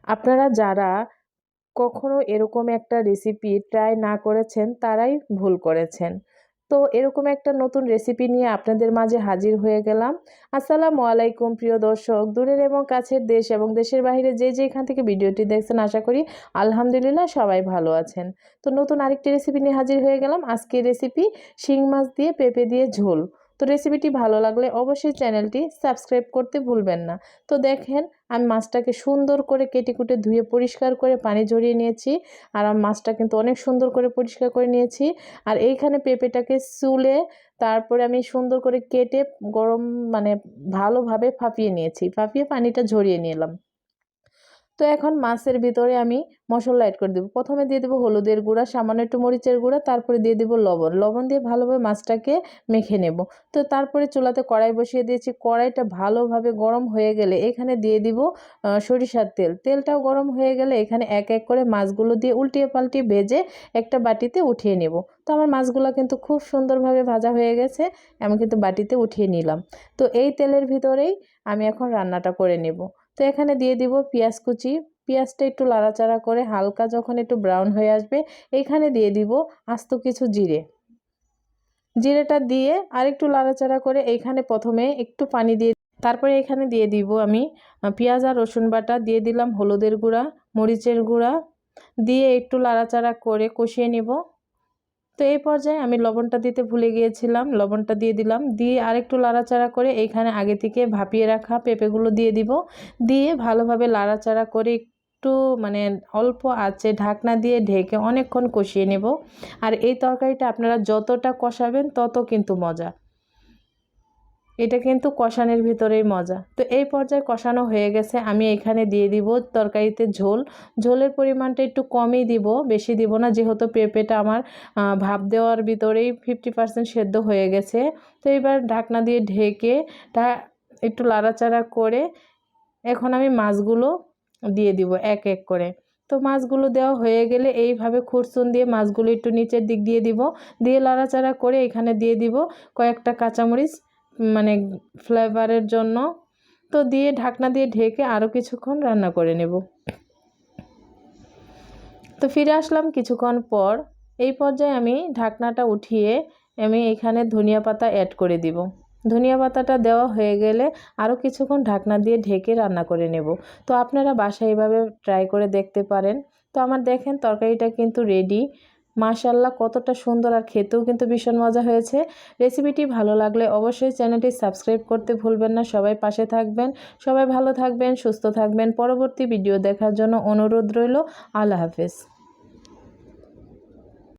আপনারা যারা কখনো এরকম একটা রেসিপি ট্রাই না করেছেন তারাই ভুল করেছেন। তো এরকম একটা নতুন রেসিপি নিয়ে আপনাদের মাঝে হাজির হয়ে গেলাম। আসসালামু আলাইকুম প্রিয় দর্শক, দূরের এবং কাছের দেশ এবং দেশের বাইরে যে যেখান থেকে ভিডিওটি দেখছেন, আশা করি আলহামদুলিল্লাহ সবাই ভালো আছেন। তো নতুন আরেকটি রেসিপি নিয়ে হাজির হয়ে গেলাম। আজকের রেসিপি শিং মাছ দিয়ে পেঁপে দিয়ে ঝোল। তো রেসিপিটি ভালো লাগলে অবশ্যই চ্যানেলটি সাবস্ক্রাইব করতে ভুলবেন না। তো দেখেন, আমি মাছটাকে সুন্দর করে কেটে কুটে ধুয়ে পরিষ্কার করে পানি ঝরিয়ে নিয়েছি। আর আমি মাছটা কিন্তু অনেক সুন্দর করে পরিষ্কার করে নিয়েছি। আর এইখানে পেঁপেটাকে চুলে তারপরে আমি সুন্দর করে কেটে গরম মানে ভালোভাবে ভাপিয়ে নিয়েছি, ভাপিয়ে পানিটা ঝরিয়ে নিলাম। তো এখন মাছের ভিতরে আমি মশলা অ্যাড করে দেবো। প্রথমে দিয়ে দেবো হলুদের গুঁড়া, সামান্য একটু মরিচের গুঁড়া, তারপরে দিয়ে দেবো লবণ। লবণ দিয়ে ভালোভাবে মাছটাকে মেখে নেব। তো তারপরে চুলাতে কড়াই বসিয়ে দিয়েছি। কড়াইটা ভালোভাবে গরম হয়ে গেলে এখানে দিয়ে দিব সরিষার তেল। তেলটাও গরম হয়ে গেলে এখানে এক এক করে মাছগুলো দিয়ে উল্টিয়ে পাল্টিয়ে ভেজে একটা বাটিতে উঠিয়ে নেব। তো আমার মাছগুলো কিন্তু খুব সুন্দরভাবে ভাজা হয়ে গেছে, আমি কিন্তু বাটিতে উঠিয়ে নিলাম। তো এই তেলের ভিতরেই আমি এখন রান্নাটা করে নেব। তো এখানে দিয়ে দিব পেঁয়াজ কুচি। পেঁয়াজটা একটু লাড়াচাড়া করে হালকা যখন একটু ব্রাউন হয়ে আসবে, এখানে দিয়ে দিব আস্ত কিছু জিরে। জিরেটা দিয়ে আরেকটু লাড়াচাড়া করে এইখানে প্রথমে একটু পানি দিয়ে তারপরে এখানে দিয়ে দিব আমি পেঁয়াজ আর রসুন বাটা, দিয়ে দিলাম হলুদের গুঁড়া, মরিচের গুঁড়া, দিয়ে একটু লাড়াচাড়া করে কষিয়ে নেব। তো এই পর্যায়ে আমি লবণটা দিতে ভুলে গিয়েছিলাম, লবণটা দিয়ে দিলাম। দিয়ে আরেকটু লাড়াচাড়া করে এইখানে আগে থেকে ভাপিয়ে রাখা পেঁপেগুলো দিয়ে দিব। দিয়ে ভালোভাবে লাড়াচাড়া করে একটু মানে অল্প আঁচে ঢাকনা দিয়ে ঢেকে অনেকক্ষণ কষিয়ে নেব। আর এই তরকারিটা আপনারা যতটা কষাবেন তত কিন্তু মজা, এটা কিন্তু কষানোর ভিতরেই মজা। তো এই পর্যায়ে কষানো হয়ে গেছে, আমি এখানে দিয়ে দিব তরকারিতে ঝোল। ঝোলের পরিমাণটা একটু কমই দিব, বেশি দিব না, যেহেতু পেঁপেটা আমার ভাপ দেওয়ার ভিতরেই 50% সেদ্ধ হয়ে গেছে। তো এবার ঢাকনা দিয়ে ঢেকে একটু লাড়াচাড়া করে এখন আমি মাছগুলো দিয়ে দিব এক এক করে। তো মাছগুলো দেওয়া হয়ে গেলে এইভাবে খুরচুন দিয়ে মাছগুলো একটু নিচের দিক দিয়ে দিব, দিয়ে লাড়াচাড়া করে এখানে দিয়ে দিব কয়েকটা কাঁচামরিচ মানে ফ্লেভারের জন্য। তো দিয়ে ঢাকনা দিয়ে ঢেকে আরও কিছুক্ষণ রান্না করে নেব। তো ফিরে আসলাম কিছুক্ষণ পর। এই পর্যায়ে আমি ঢাকনাটা উঠিয়ে আমি এখানে ধনিয়া পাতা অ্যাড করে দিব। ধনিয়া পাতাটা দেওয়া হয়ে গেলে আরও কিছুক্ষণ ঢাকনা দিয়ে ঢেকে রান্না করে নেব। তো আপনারা বাসায় এভাবে ট্রাই করে দেখতে পারেন। তো আমার দেখেন তরকারিটা কিন্তু রেডি। মাশাআল্লাহ, কতটা সুন্দর, আর খেতেও কিন্তু ভীষণ মজা হয়েছে। রেসিপিটি ভালো লাগলে অবশ্যই চ্যানেলটি সাবস্ক্রাইব করতে ভুলবেন না। সবাই পাশে থাকবেন, সবাই ভালো থাকবেন, সুস্থ থাকবেন। পরবর্তী ভিডিও দেখার জন্য অনুরোধ রইল। আল্লাহ হাফেজ।